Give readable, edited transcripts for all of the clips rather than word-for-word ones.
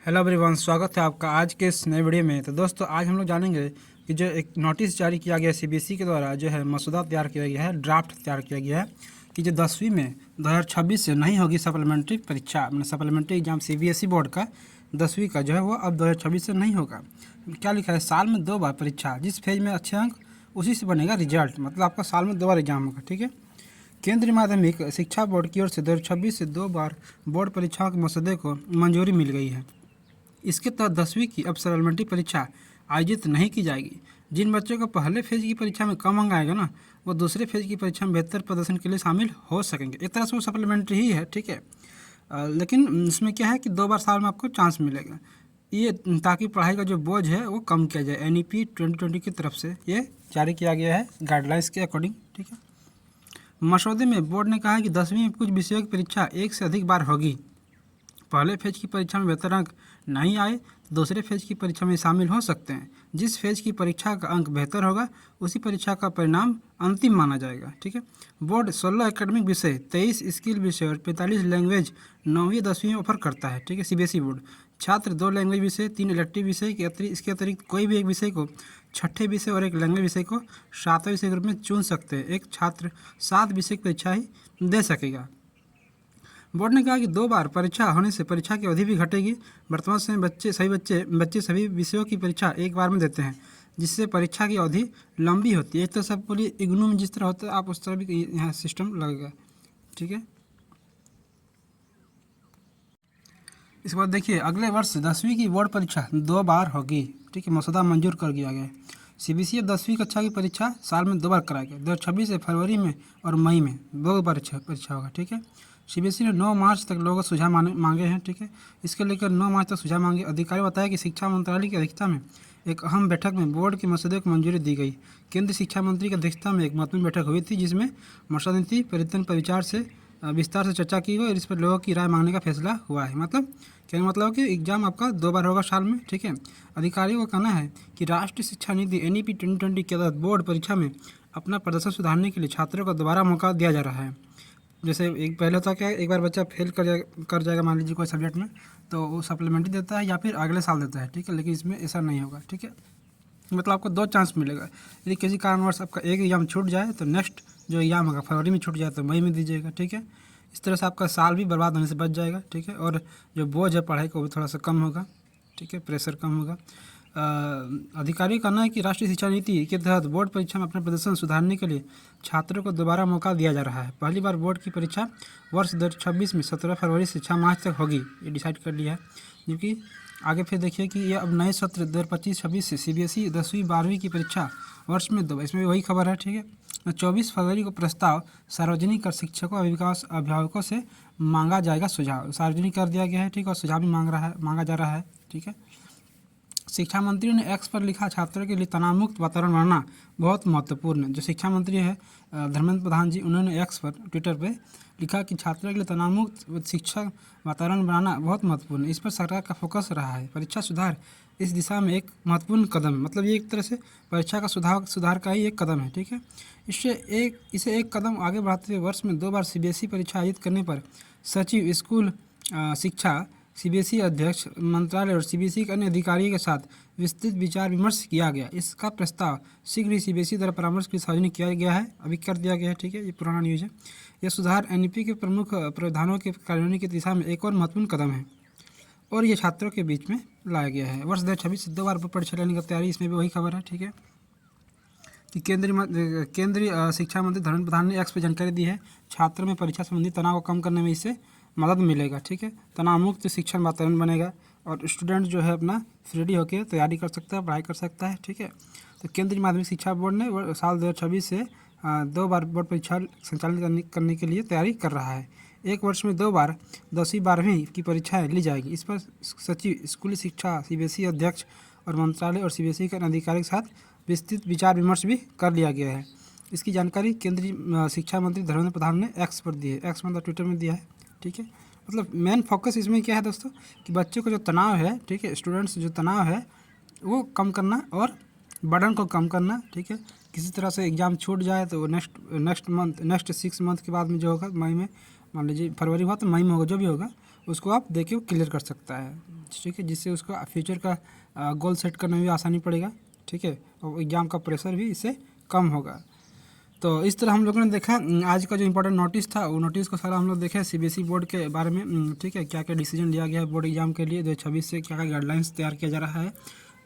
Hello everyone, स्वागत है आपका आज के इस नए वीडियो में। तो दोस्तों, आज हम लोग जानेंगे कि जो एक नोटिस जारी किया गया सीबीएसई के द्वारा जो है मसौदा तैयार किया गया है, ड्राफ्ट तैयार किया गया है कि जो 10वीं में 2026 से नहीं होगी सप्लीमेंट्री परीक्षा, मतलब सप्लीमेंट्री एग्जाम सीबीएसई बोर्ड का 10वीं का जो है वो अब 2026 से नहीं होगा। क्या लिखा है, साल में 2 बार परीक्षा, जिस फेज में अच्छे अंक उसी से बनेगा रिजल्ट। मतलब आपका साल में 2 बार एग्जाम होगा। ठीक है। केंद्रीय माध्यमिक शिक्षा बोर्ड की ओर से 2026 से 2 बार बोर्ड परीक्षाओं के मसौदे को मंजूरी मिल गई है। इसके तहत 10वीं की अब सप्लीमेंट्री परीक्षा आयोजित नहीं की जाएगी। जिन बच्चों को पहले फेज की परीक्षा में कम अंक आएगा ना, वो दूसरे फेज की परीक्षा में बेहतर प्रदर्शन के लिए शामिल हो सकेंगे। एक तरह से वो सप्लीमेंट्री ही है। ठीक है। लेकिन इसमें क्या है कि 2 बार साल में आपको चांस मिलेगा, ये ताकि पढ़ाई का जो बोझ है वो कम किया जाए। NEP 2020 की तरफ से ये जारी किया गया है गाइडलाइंस के अकॉर्डिंग। ठीक है। मसौदे में बोर्ड ने कहा है कि 10वीं में कुछ विषयों की परीक्षा एक से अधिक बार होगी। पहले फेज की परीक्षा में बेहतर अंक नहीं आए तो दूसरे फेज की परीक्षा में शामिल हो सकते हैं। जिस फेज की परीक्षा का अंक बेहतर होगा उसी परीक्षा का परिणाम अंतिम माना जाएगा। ठीक है। बोर्ड 16 एकेडमिक विषय, 23 स्किल विषय और 45 लैंग्वेज 9वीं 10वीं में ऑफर करता है। ठीक है। सीबीएसई बोर्ड छात्र 2 लैंग्वेज विषय, 3 इलेक्टिव विषय इसके अतिरिक्त कोई भी एक विषय को 6ठे विषय और एक लैंग्वेज विषय को 7वें विषय के रूप में चुन सकते हैं। एक छात्र 7 विषय की परीक्षा ही दे सकेगा। बोर्ड ने कहा कि 2 बार परीक्षा होने से परीक्षा की अवधि भी घटेगी। वर्तमान समय बच्चे सभी विषयों की परीक्षा एक बार में देते हैं, जिससे परीक्षा की अवधि लंबी होती है। एक तरह से आपको लिए इग्नू में जिस तरह होता है आप उस तरह भी यहाँ सिस्टम लगेगा। ठीक है। इसके बाद देखिए, अगले वर्ष 10वीं की बोर्ड परीक्षा 2 बार होगी। ठीक है। मसौदा मंजूर कर दिया गया है। सीबीएसई 10वीं कक्षा की परीक्षा साल में 2 बार कराएगा। 2026 से फरवरी में और मई में 2 बार परीक्षा होगा। ठीक है। सीबीएसई ने 9 मार्च तक लोगों से सुझाव मांगे हैं। ठीक है। इसके लेकर 9 मार्च तक सुझाव मांगे। अधिकारी बताया कि शिक्षा मंत्रालय की अध्यक्षता में एक अहम बैठक में बोर्ड के मसौदे को मंजूरी दी गई। केंद्रीय शिक्षा मंत्री की अध्यक्षता में एक महत्वपूर्ण बैठक हुई थी, जिसमें मसौदा नीति परिवर्तन पर विस्तार से चर्चा की गई और इस पर लोगों की राय मांगने का फैसला हुआ है। मतलब क्या मतलब कि एग्जाम आपका 2 बार होगा साल में। ठीक है। अधिकारियों का कहना है कि राष्ट्रीय शिक्षा नीति NEP 2020 के तहत बोर्ड परीक्षा में अपना प्रदर्शन सुधारने के लिए छात्रों को दोबारा मौका दिया जा रहा है। जैसे एक पहले होता क्या है, एक बार बच्चा फेल कर जाएगा मान लीजिए कोई सब्जेक्ट में, तो वो सप्लीमेंट्री देता है या फिर अगले साल देता है। ठीक है। लेकिन इसमें ऐसा नहीं होगा। ठीक है। मतलब आपको 2 चांस मिलेगा। यदि किसी कारणवश आपका एक एग्जाम छूट जाए तो नेक्स्ट जो एग्जाम होगा फरवरी में छूट जाए तो मई में दीजिएगा। ठीक है। इस तरह से आपका साल भी बर्बाद होने से बच जाएगा। ठीक है। और जो बोझ है पढ़ाई का वो भी थोड़ा सा कम होगा। ठीक है। प्रेशर कम होगा। अधिकारी का कहना है कि राष्ट्रीय शिक्षा नीति के तहत बोर्ड परीक्षा में अपना प्रदर्शन सुधारने के लिए छात्रों को दोबारा मौका दिया जा रहा है। पहली बार बोर्ड की परीक्षा वर्ष 2026 में 17 फरवरी से 6 मार्च तक होगी, ये डिसाइड कर लिया है। क्योंकि आगे फिर देखिए कि ये अब नए सत्र 2025-26 से सीबीएसई 10वीं 12वीं की परीक्षा वर्ष में 2, इसमें वही खबर है। ठीक है। 24 फरवरी को प्रस्ताव सार्वजनिक कर शिक्षकों अभिभावकों से मांगा जाएगा सुझाव। सार्वजनिक कर दिया गया है। ठीक है। और सुझाव भी मांगा जा रहा है। ठीक है। शिक्षा मंत्री ने एक्स पर लिखा, छात्रों के लिए तनाव मुक्त वातावरण बनाना बहुत महत्वपूर्ण है। जो शिक्षा मंत्री है धर्मेंद्र प्रधान जी, उन्होंने एक्स पर ट्विटर पे लिखा कि छात्रों के लिए तनाव मुक्त शिक्षा वातावरण बनाना बहुत महत्वपूर्ण है। इस पर सरकार का फोकस रहा है। परीक्षा सुधार इस दिशा में एक महत्वपूर्ण कदम है। मतलब ये एक तरह से परीक्षा का सुधार का ही एक कदम है। ठीक है। इसे एक कदम आगे बढ़ाते हुए वर्ष में 2 बार सीबीएसई परीक्षा आयोजित करने पर सचिव स्कूल शिक्षा, सीबीएसई अध्यक्ष मंत्रालय और सीबीएसई के अन्य अधिकारियों के साथ विस्तृत विचार विमर्श किया गया। इसका प्रस्ताव शीघ्र ही सीबीएसई द्वारा परामर्श के सार्वजनिक किया गया है, अभी कर दिया गया है। ठीक है। ये पुराना न्यूज़ है। यह सुधार NEP के प्रमुख प्रावधानों के कार्यान्वयन की दिशा में एक और महत्वपूर्ण कदम है और ये छात्रों के बीच में लाया गया है। वर्ष 2026 से 2 बार परीक्षा लेने की तैयारी, इसमें भी वही खबर है। ठीक है। कि केंद्रीय शिक्षा मंत्री धर्मेंद्र प्रधान ने एक्स पर जानकारी दी है, छात्रों में परीक्षा संबंधी तनाव को कम करने में इससे मदद मिलेगा। ठीक है। तनाव मुक्त शिक्षण वातावरण बनेगा और स्टूडेंट जो है अपना फ्री होकर तैयारी कर सकता है, पढ़ाई कर सकता है। ठीक है। तो केंद्रीय माध्यमिक शिक्षा बोर्ड ने साल 2026 से 2 बार बोर्ड परीक्षा संचालित करने के लिए तैयारी कर रहा है। एक वर्ष में 2 बार 10वीं 12वीं की परीक्षाएं ली जाएगी। इस पर सचिव स्कूली शिक्षा, सीबीएसई अध्यक्ष और मंत्रालय और सीबीएसई के अधिकारियों के साथ विस्तृत विचार विमर्श भी कर लिया गया है। इसकी जानकारी केंद्रीय शिक्षा मंत्री धर्मेंद्र प्रधान ने एक्स पर दी है। एक्स मतलब ट्विटर में दिया है। ठीक है। मतलब मेन फोकस इसमें क्या है दोस्तों कि बच्चों को जो तनाव है, ठीक है, स्टूडेंट्स जो तनाव है वो कम करना और बर्डन को कम करना। ठीक है। किसी तरह से एग्ज़ाम छूट जाए तो नेक्स्ट 6 मंथ के बाद में जो होगा, मई में मान लीजिए फरवरी हुआ तो मई में होगा, जो भी होगा उसको आप दे के क्लियर कर सकता है, ठीक है, जिससे उसका फ्यूचर का गोल सेट करने में भी आसानी पड़ेगा, ठीक है, और एग्ज़ाम का प्रेशर भी इससे कम होगा। तो इस तरह हम लोगों ने देखा आज का जो इम्पोर्टेंट नोटिस था, वो नोटिस को सारा हम लोग देखे सीबीएसई बोर्ड के बारे में, ठीक है, क्या क्या डिसीजन लिया गया है बोर्ड एग्जाम के लिए 2026 से, क्या क्या गाइडलाइंस तैयार किया जा रहा है।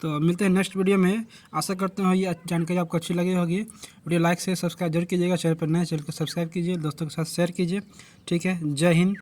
तो मिलते हैं नेक्स्ट वीडियो में। आशा करते हैं ये जानकारी आपको अच्छी लगी होगी। वीडियो लाइक से सब्सक्राइब जरूर कीजिएगा, चैनल पर नए चैनल को सब्सक्राइब कीजिए, दोस्तों के साथ शेयर कीजिए, ठीक है। जय हिंद।